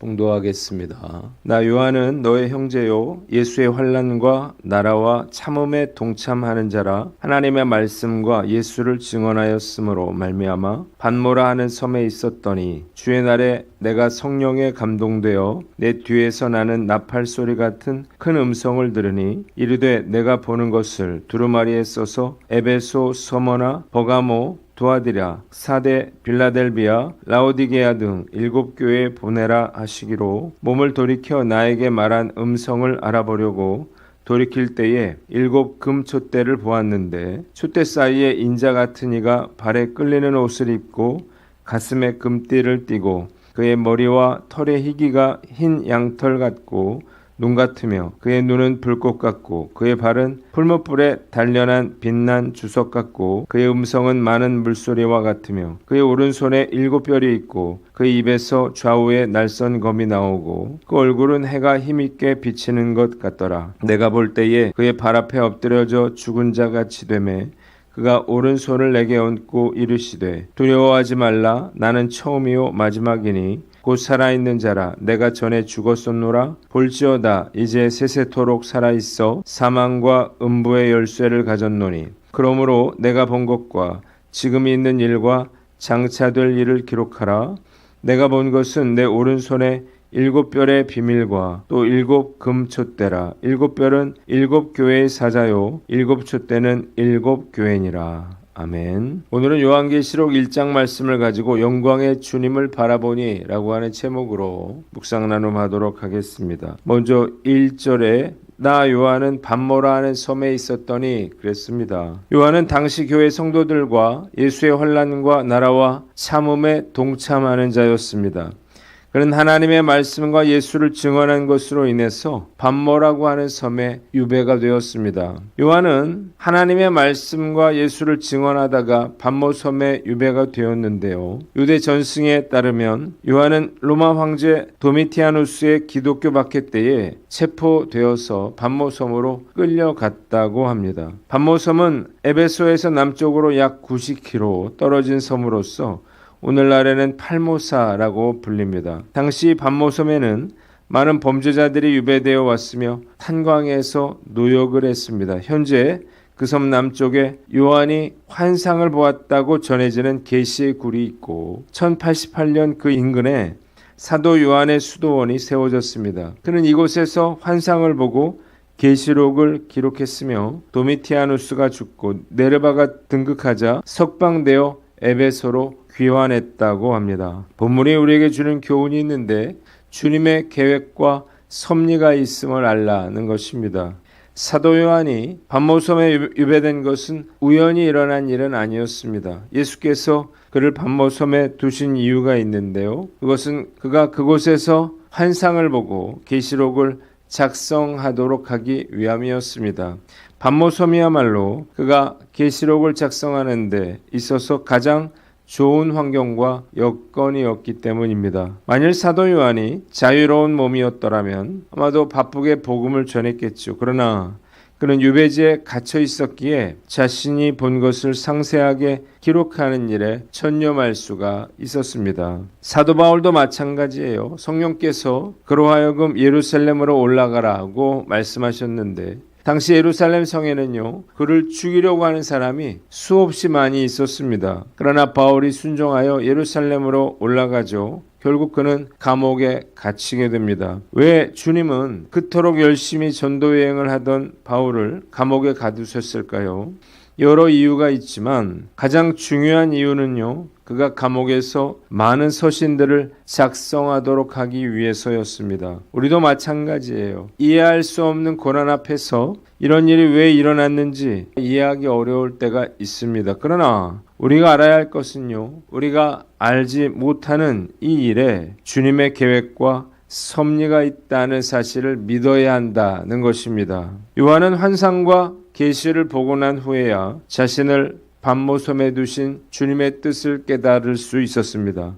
봉도하겠습니다. 나 요한은 너의 형제요 예수의 환난과 나라와 참음에 동참하는 자라 하나님의 말씀과 예수를 증언하였으므로 말미암아 반모라 하는 섬에 있었더니 주의 날에 내가 성령에 감동되어 내 뒤에서 나는 나팔 소리 같은 큰 음성을 들으니 이르되 내가 보는 것을 두루마리에 써서 에베소, 서머나, 버가모, 두아디라, 사데, 빌라델비아, 라오디게아 등 7교회에 보내라 하시기로 몸을 돌이켜 나에게 말한 음성을 알아보려고 돌이킬 때에 7 금촛대를 보았는데 촛대 사이에 인자 같은 이가 발에 끌리는 옷을 입고 가슴에 금띠를 띠고 그의 머리와 털의 희기가 흰 양털 같고 눈 같으며 그의 눈은 불꽃 같고 그의 발은 풀무불에 단련한 빛난 주석 같고 그의 음성은 많은 물소리와 같으며 그의 오른손에 7뼈리 있고 그의 입에서 좌우에 날선 검이 나오고 그 얼굴은 해가 힘있게 비치는 것 같더라. 내가 볼 때에 그의 발 앞에 엎드려져 죽은 자 같이 되매 그가 오른손을 내게 얹고 이르시되 두려워하지 말라. 나는 처음이요 마지막이니 곧 살아있는 자라. 내가 전에 죽었었노라. 볼지어다 이제 세세토록 살아있어 사망과 음부의 열쇠를 가졌노니 그러므로 내가 본 것과 지금 있는 일과 장차 될 일을 기록하라. 내가 본 것은 내 오른손에 7별의 비밀과 또 7 금촛대라. 7별은 7교회의 사자요 7 촛대는 7 교회니라. 아멘. 오늘은 요한계시록 1장 말씀을 가지고 영광의 주님을 바라보니 라고 하는 제목으로 묵상 나눔하도록 하겠습니다. 먼저 1절에 나 요한은 반모라 하는 섬에 있었더니 그랬습니다. 요한은 당시 교회 성도들과 예수의 환난과 나라와 참음에 동참하는 자였습니다. 그는 하나님의 말씀과 예수를 증언한 것으로 인해서 반모라고 하는 섬에 유배가 되었습니다. 요한은 하나님의 말씀과 예수를 증언하다가 반모 섬에 유배가 되었는데요. 유대 전승에 따르면 요한은 로마 황제 도미티아누스의 기독교 박해 때에 체포되어서 반모 섬으로 끌려갔다고 합니다. 반모 섬은 에베소에서 남쪽으로 약 90km 떨어진 섬으로서 오늘날에는 팔모사라고 불립니다. 당시 반모섬에는 많은 범죄자들이 유배되어 왔으며 탄광에서 노역을 했습니다. 현재 그 섬 남쪽에 요한이 환상을 보았다고 전해지는 계시의 굴이 있고 1088년 그 인근에 사도 요한의 수도원이 세워졌습니다. 그는 이곳에서 환상을 보고 계시록을 기록했으며 도미티아누스가 죽고 네르바가 등극하자 석방되어 에베소로 귀환했다고 합니다. 본문이 우리에게 주는 교훈이 있는데 주님의 계획과 섭리가 있음을 알라는 것입니다. 사도 요한이 반모섬에 유배된 것은 우연히 일어난 일은 아니었습니다. 예수께서 그를 반모섬에 두신 이유가 있는데요. 그것은 그가 그곳에서 환상을 보고 계시록을 작성하도록 하기 위함이었습니다. 반모섬이야말로 그가 계시록을 작성하는 데 있어서 가장 좋은 환경과 여건이었기 때문입니다. 만일 사도 요한이 자유로운 몸이었더라면 아마도 바쁘게 복음을 전했겠죠. 그러나 그는 유배지에 갇혀 있었기에 자신이 본 것을 상세하게 기록하는 일에 천념할 수가 있었습니다. 사도 바울도 마찬가지예요. 성령께서 그로 하여금 예루살렘으로 올라가라고 말씀하셨는데 당시 예루살렘 성에는요, 그를 죽이려고 하는 사람이 수없이 많이 있었습니다. 그러나 바울이 순종하여 예루살렘으로 올라가죠. 결국 그는 감옥에 갇히게 됩니다. 왜 주님은 그토록 열심히 전도 여행을 하던 바울을 감옥에 가두셨을까요? 여러 이유가 있지만 가장 중요한 이유는요, 그가 감옥에서 많은 서신들을 작성하도록 하기 위해서였습니다. 우리도 마찬가지예요. 이해할 수 없는 고난 앞에서 이런 일이 왜 일어났는지 이해하기 어려울 때가 있습니다. 그러나 우리가 알아야 할 것은요, 우리가 알지 못하는 이 일에 주님의 계획과 섭리가 있다는 사실을 믿어야 한다는 것입니다. 요한은 환상과 계시를 보고 난 후에야 자신을 반모섬에 두신 주님의 뜻을 깨달을 수 있었습니다.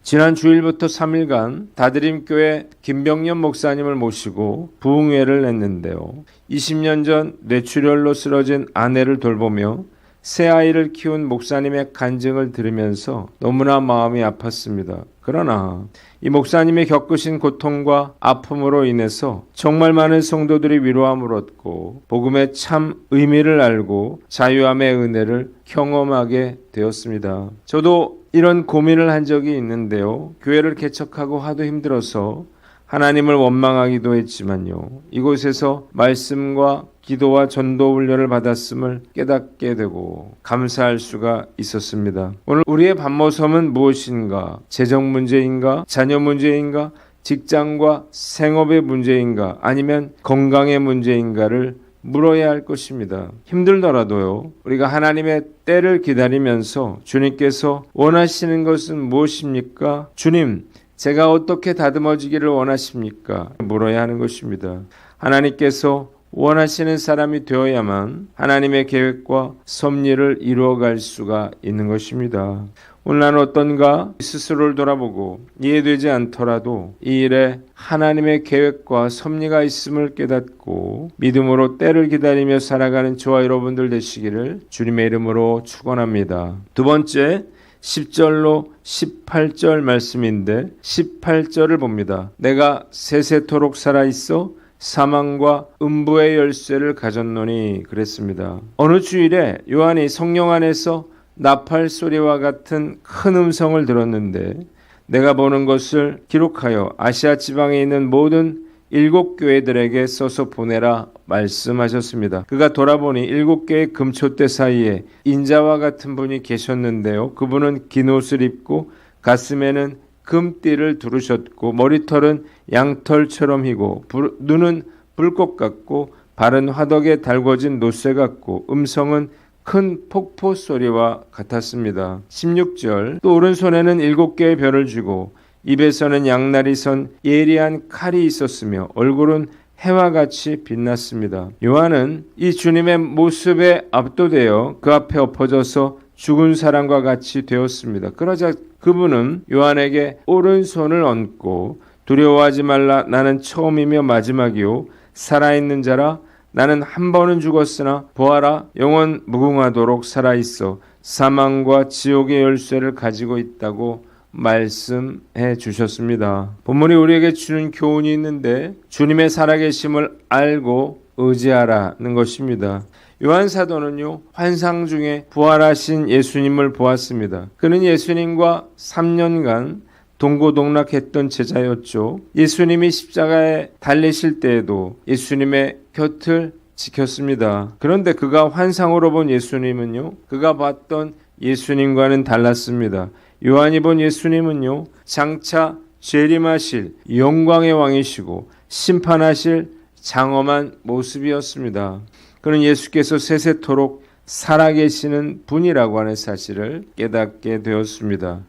지난 주일부터 3일간 다드림교회 김병년 목사님을 모시고 부흥회를 했는데요. 20년 전 뇌출혈로 쓰러진 아내를 돌보며 새 아이를 키운 목사님의 간증을 들으면서 너무나 마음이 아팠습니다. 그러나 이 목사님이 겪으신 고통과 아픔으로 인해서 정말 많은 성도들이 위로함을 얻고 복음의 참 의미를 알고 자유함의 은혜를 경험하게 되었습니다. 저도 이런 고민을 한 적이 있는데요. 교회를 개척하고 하도 힘들어서 하나님을 원망하기도 했지만요. 이곳에서 말씀과 기도와 전도 훈련을 받았음을 깨닫게 되고 감사할 수가 있었습니다. 오늘 우리의 밤모섬은 무엇인가? 재정 문제인가? 자녀 문제인가? 직장과 생업의 문제인가? 아니면 건강의 문제인가를 물어야 할 것입니다. 힘들더라도요. 우리가 하나님의 때를 기다리면서 주님께서 원하시는 것은 무엇입니까? 주님, 제가 어떻게 다듬어지기를 원하십니까? 물어야 하는 것입니다. 하나님께서 원하시는 사람이 되어야만 하나님의 계획과 섭리를 이루어갈 수가 있는 것입니다. 오늘 나는 어떤가 스스로를 돌아보고 이해되지 않더라도 이 일에 하나님의 계획과 섭리가 있음을 깨닫고 믿음으로 때를 기다리며 살아가는 저와 여러분들 되시기를 주님의 이름으로 축원합니다. 두 번째, 10절로 18절 말씀인데 18절을 봅니다. 내가 세세토록 살아있어 사망과 음부의 열쇠를 가졌노니 그랬습니다. 어느 주일에 요한이 성령 안에서 나팔 소리와 같은 큰 음성을 들었는데 내가 보는 것을 기록하여 아시아 지방에 있는 모든 7교회들에게 써서 보내라 말씀하셨습니다. 그가 돌아보니 7개의 금촛대 사이에 인자와 같은 분이 계셨는데요. 그분은 긴 옷을 입고 가슴에는 금띠를 두르셨고 머리털은 양털처럼 희고 눈은 불꽃 같고 발은 화덕에 달궈진 노쇠 같고 음성은 큰 폭포 소리와 같았습니다. 16절 또 오른손에는 7개의 별을 쥐고 입에서는 양날이 선 예리한 칼이 있었으며 얼굴은 해와 같이 빛났습니다. 요한은 이 주님의 모습에 압도되어 그 앞에 엎어져서 죽은 사람과 같이 되었습니다. 그러자 그분은 요한에게 오른손을 얹고 두려워하지 말라. 나는 처음이며 마지막이요 살아있는 자라. 나는 한 번은 죽었으나 보아라 영원 무궁하도록 살아있어 사망과 지옥의 열쇠를 가지고 있다고 말씀해 주셨습니다. 본문이 우리에게 주는 교훈이 있는데 주님의 살아계심을 알고 의지하라는 것입니다. 요한 사도는요 환상 중에 부활하신 예수님을 보았습니다. 그는 예수님과 3년간 동고동락했던 제자였죠. 예수님이 십자가에 달리실 때에도 예수님의 곁을 지켰습니다. 그런데 그가 환상으로 본 예수님은요 그가 봤던 예수님과는 달랐습니다. 요한이 본 예수님은요 장차 재림하실 영광의 왕이시고 심판하실 장엄한 모습이었습니다. 그는 예수께서 세세토록 살아계시는 분이라고 하는 사실을 깨닫게 되었습니다.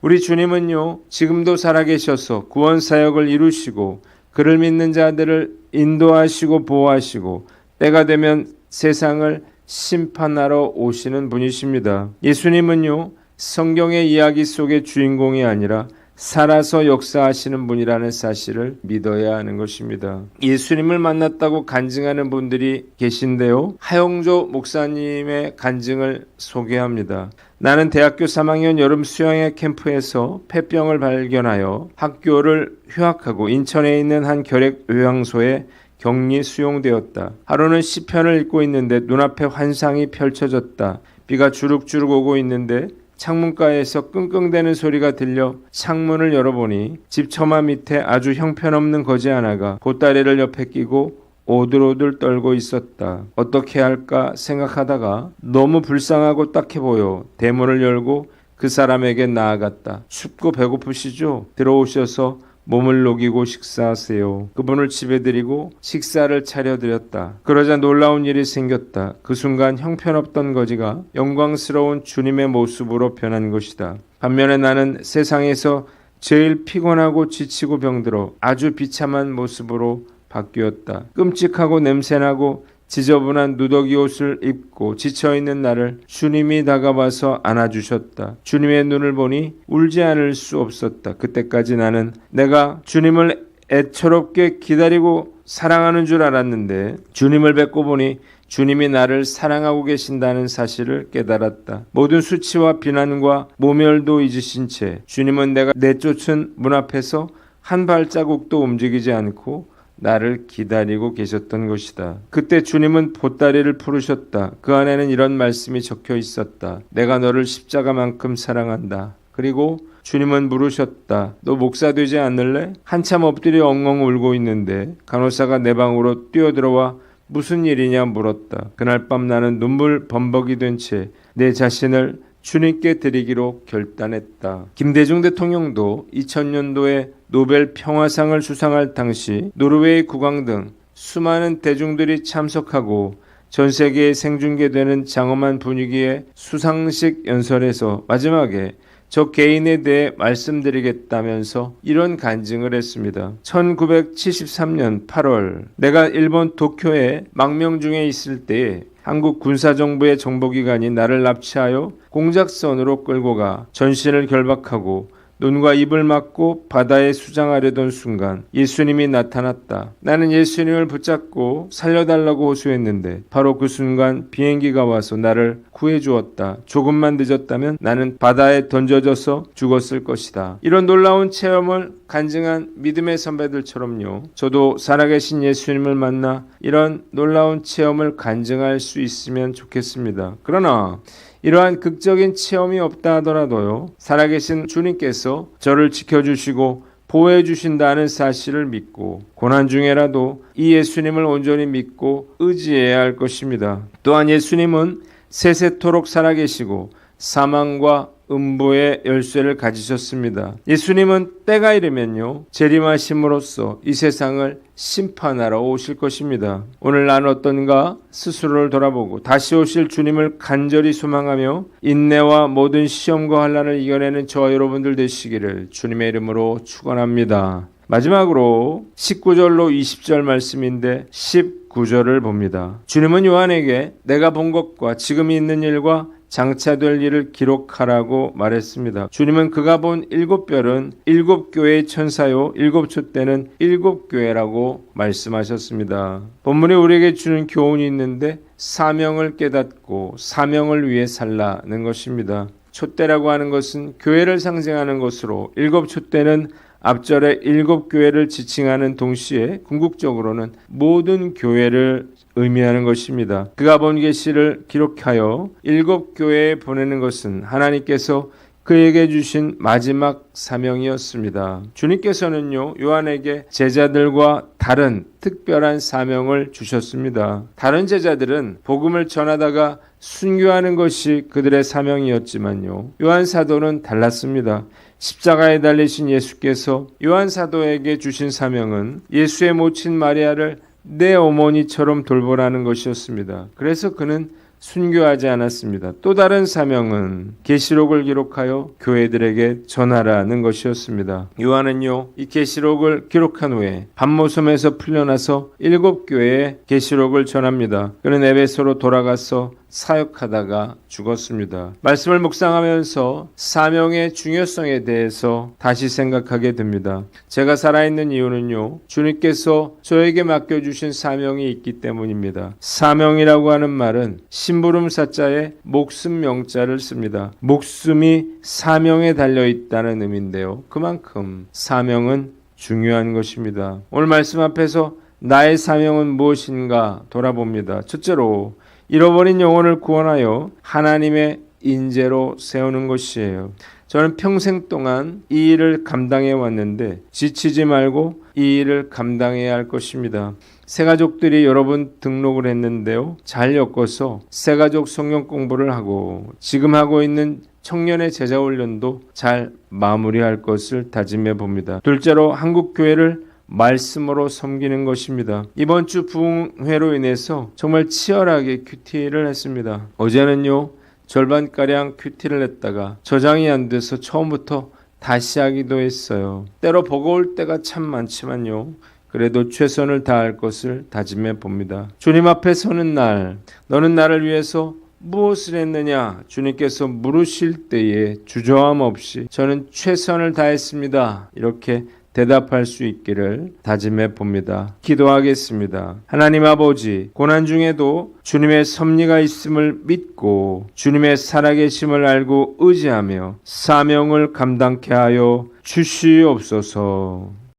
우리 주님은요 지금도 살아계셔서 구원사역을 이루시고 그를 믿는 자들을 인도하시고 보호하시고 때가 되면 세상을 심판하러 오시는 분이십니다. 예수님은요 성경의 이야기 속의 주인공이 아니라 살아서 역사하시는 분이라는 사실을 믿어야 하는 것입니다. 예수님을 만났다고 간증하는 분들이 계신데요. 하영조 목사님의 간증을 소개합니다. 나는 대학교 3학년 여름 수영회 캠프에서 폐병을 발견하여 학교를 휴학하고 인천에 있는 한 결핵 요양소에 격리 수용되었다. 하루는 시편을 읽고 있는데 눈앞에 환상이 펼쳐졌다. 비가 주룩주룩 오고 있는데 창문가에서 끙끙대는 소리가 들려 창문을 열어보니 집 처마 밑에 아주 형편없는 거지 하나가 보따리를 옆에 끼고 오들오들 떨고 있었다. 어떻게 할까 생각하다가 너무 불쌍하고 딱해 보여 대문을 열고 그 사람에게 나아갔다. 춥고 배고프시죠? 들어오셔서 몸을 녹이고 식사하세요. 그분을 집에 들이고 식사를 차려드렸다. 그러자 놀라운 일이 생겼다. 그 순간 형편없던 거지가 영광스러운 주님의 모습으로 변한 것이다. 반면에 나는 세상에서 제일 피곤하고 지치고 병들어 아주 비참한 모습으로 바뀌었다. 끔찍하고 냄새나고 지저분한 누더기 옷을 입고 지쳐있는 나를 주님이 다가와서 안아주셨다. 주님의 눈을 보니 울지 않을 수 없었다. 그때까지 나는 내가 주님을 애처롭게 기다리고 사랑하는 줄 알았는데 주님을 뵙고 보니 주님이 나를 사랑하고 계신다는 사실을 깨달았다. 모든 수치와 비난과 모멸도 잊으신 채 주님은 내가 내쫓은 문 앞에서 한 발자국도 움직이지 않고 나를 기다리고 계셨던 것이다. 그때 주님은 보따리를 풀으셨다. 그 안에는 이런 말씀이 적혀 있었다. 내가 너를 십자가만큼 사랑한다. 그리고 주님은 물으셨다. 너 목사 되지 않을래? 한참 엎드려 엉엉 울고 있는데 간호사가 내 방으로 뛰어들어와 무슨 일이냐 물었다. 그날 밤 나는 눈물 범벅이 된 채 내 자신을 주님께 드리기로 결단했다. 김대중 대통령도 2000년도에 노벨 평화상을 수상할 당시 노르웨이 국왕 등 수많은 대중들이 참석하고 전 세계에 생중계되는 장엄한 분위기의 수상식 연설에서 마지막에 저 개인에 대해 말씀드리겠다면서 이런 간증을 했습니다. 1973년 8월 내가 일본 도쿄에 망명 중에 있을 때에 한국 군사정부의 정보기관이 나를 납치하여 공작선으로 끌고 가 전신을 결박하고 눈과 입을 막고 바다에 수장하려던 순간 예수님이 나타났다. 나는 예수님을 붙잡고 살려달라고 호소했는데 바로 그 순간 비행기가 와서 나를 구해주었다. 조금만 늦었다면 나는 바다에 던져져서 죽었을 것이다. 이런 놀라운 체험을 간증한 믿음의 선배들처럼요. 저도 살아계신 예수님을 만나 이런 놀라운 체험을 간증할 수 있으면 좋겠습니다. 그러나 이러한 극적인 체험이 없다 하더라도요. 살아계신 주님께서 저를 지켜주시고 보호해 주신다는 사실을 믿고 고난 중에라도 이 예수님을 온전히 믿고 의지해야 할 것입니다. 또한 예수님은 세세토록 살아계시고 사망과 음부의 열쇠를 가지셨습니다. 예수님은 때가 이르면요. 재림하심으로써 이 세상을 심판하러 오실 것입니다. 오늘 나는 어떤가 스스로를 돌아보고 다시 오실 주님을 간절히 소망하며 인내와 모든 시험과 환난을 이겨내는 저와 여러분들 되시기를 주님의 이름으로 축원합니다. 마지막으로 19절로 20절 말씀인데 19절을 봅니다. 주님은 요한에게 내가 본 것과 지금 있는 일과 장차될 일을 기록하라고 말했습니다. 주님은 그가 본 7별은 7교회의 천사요 7촛대는 7교회라고 말씀하셨습니다. 본문이 우리에게 주는 교훈이 있는데 사명을 깨닫고 사명을 위해 살라는 것입니다. 촛대라고 하는 것은 교회를 상징하는 것으로 7촛대는 앞절에 7교회를 지칭하는 동시에 궁극적으로는 모든 교회를 의미하는 것입니다. 그가 본 계시를 기록하여 7교회에 보내는 것은 하나님께서 그에게 주신 마지막 사명이었습니다. 주님께서는요, 요한에게 제자들과 다른 특별한 사명을 주셨습니다. 다른 제자들은 복음을 전하다가 순교하는 것이 그들의 사명이었지만요, 요한 사도는 달랐습니다. 십자가에 달리신 예수께서 요한 사도에게 주신 사명은 예수의 모친 마리아를 내 어머니처럼 돌보라는 것이었습니다. 그래서 그는 순교하지 않았습니다. 또 다른 사명은 계시록을 기록하여 교회들에게 전하라는 것이었습니다. 요한은요, 이 계시록을 기록한 후에 밤모섬에서 풀려나서 7교회에 계시록을 전합니다. 그는 에베소로 돌아가서 사역하다가 죽었습니다. 말씀을 묵상하면서 사명의 중요성에 대해서 다시 생각하게 됩니다. 제가 살아있는 이유는요, 주님께서 저에게 맡겨주신 사명이 있기 때문입니다. 사명이라고 하는 말은 심부름사자에 목숨 명자를 씁니다. 목숨이 사명에 달려있다는 의미인데요. 그만큼 사명은 중요한 것입니다. 오늘 말씀 앞에서 나의 사명은 무엇인가 돌아봅니다. 첫째로 잃어버린 영혼을 구원하여 하나님의 인재로 세우는 것이에요. 저는 평생 동안 이 일을 감당해 왔는데 지치지 말고 이 일을 감당해야 할 것입니다. 새가족들이 여러 번 등록을 했는데요. 잘 엮어서 새가족 성경 공부를 하고 지금 하고 있는 청년의 제자 훈련도 잘 마무리할 것을 다짐해 봅니다. 둘째로 한국교회를 말씀으로 섬기는 것입니다. 이번 주 부흥회로 인해서 정말 치열하게 큐티를 했습니다. 어제는요, 절반가량 큐티를 했다가 저장이 안 돼서 처음부터 다시 하기도 했어요. 때로 버거울 때가 참 많지만요, 그래도 최선을 다할 것을 다짐해 봅니다. 주님 앞에 서는 날, 너는 나를 위해서 무엇을 했느냐? 주님께서 물으실 때에 주저함 없이 저는 최선을 다했습니다, 이렇게 대답할 수 있기를 다짐해 봅니다. 기도하겠습니다. 하나님 아버지, 고난 중에도 주님의 섭리가 있음을 믿고 주님의 살아계심을 알고 의지하며 사명을 감당케 하여 주시옵소서.